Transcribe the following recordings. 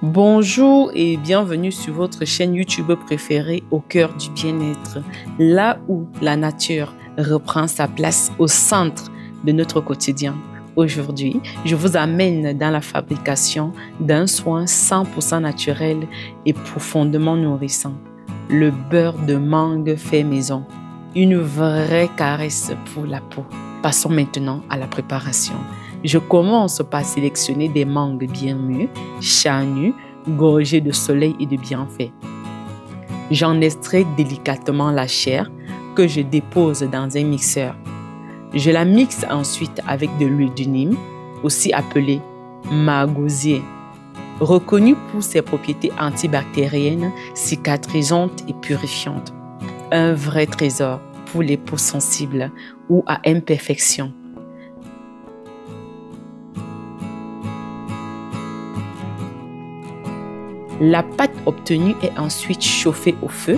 Bonjour et bienvenue sur votre chaîne YouTube préférée au cœur du bien-être, là où la nature reprend sa place au centre de notre quotidien. Aujourd'hui, je vous amène dans la fabrication d'un soin 100% naturel et profondément nourrissant, le beurre de mangue fait maison, une vraie caresse pour la peau. Passons maintenant à la préparation. Je commence par sélectionner des mangues bien mûres, charnues, gorgées de soleil et de bienfaits. J'en extrais délicatement la chair que je dépose dans un mixeur. Je la mixe ensuite avec de l'huile de Nîmes, aussi appelée margousier, reconnue pour ses propriétés antibactériennes, cicatrisantes et purifiantes. Un vrai trésor pour les peaux sensibles ou à imperfection. La pâte obtenue est ensuite chauffée au feu,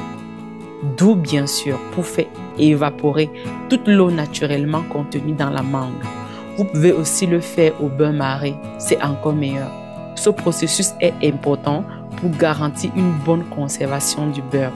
d'où bien sûr pour faire évaporer toute l'eau naturellement contenue dans la mangue. Vous pouvez aussi le faire au beurre maré, c'est encore meilleur. Ce processus est important pour garantir une bonne conservation du beurre.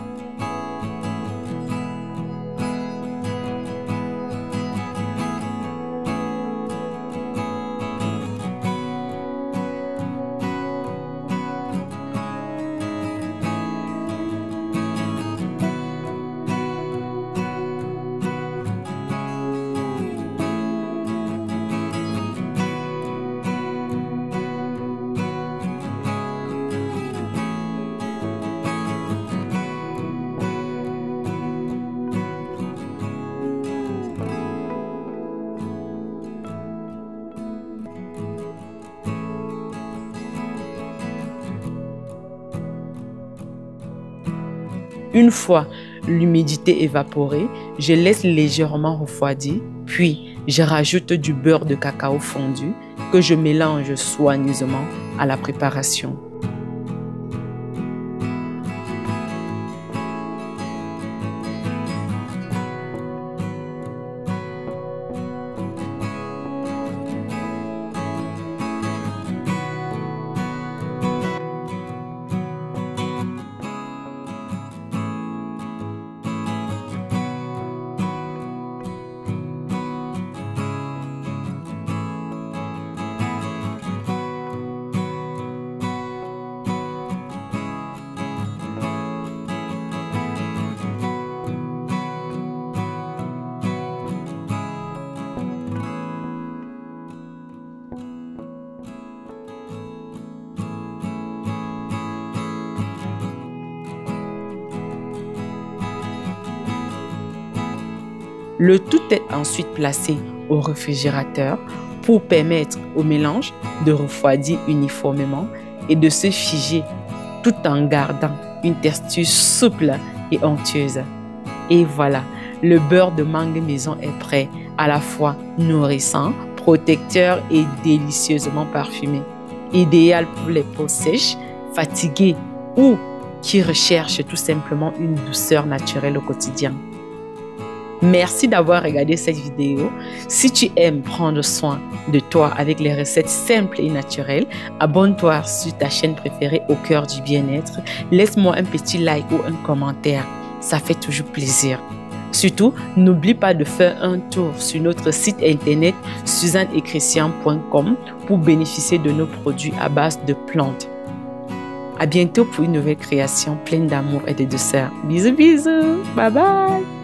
Une fois l'humidité évaporée, je laisse légèrement refroidir, puis je rajoute du beurre de cacao fondu que je mélange soigneusement à la préparation. Le tout est ensuite placé au réfrigérateur pour permettre au mélange de refroidir uniformément et de se figer tout en gardant une texture souple et onctueuse. Et voilà, le beurre de mangue maison est prêt, à la fois nourrissant, protecteur et délicieusement parfumé. Idéal pour les peaux sèches, fatiguées ou qui recherchent tout simplement une douceur naturelle au quotidien. Merci d'avoir regardé cette vidéo. Si tu aimes prendre soin de toi avec les recettes simples et naturelles, abonne-toi sur ta chaîne préférée au cœur du bien-être. Laisse-moi un petit like ou un commentaire. Ça fait toujours plaisir. Surtout, n'oublie pas de faire un tour sur notre site internet suzanneetchristian.com pour bénéficier de nos produits à base de plantes. À bientôt pour une nouvelle création pleine d'amour et de douceur. Bisous, bisous. Bye bye.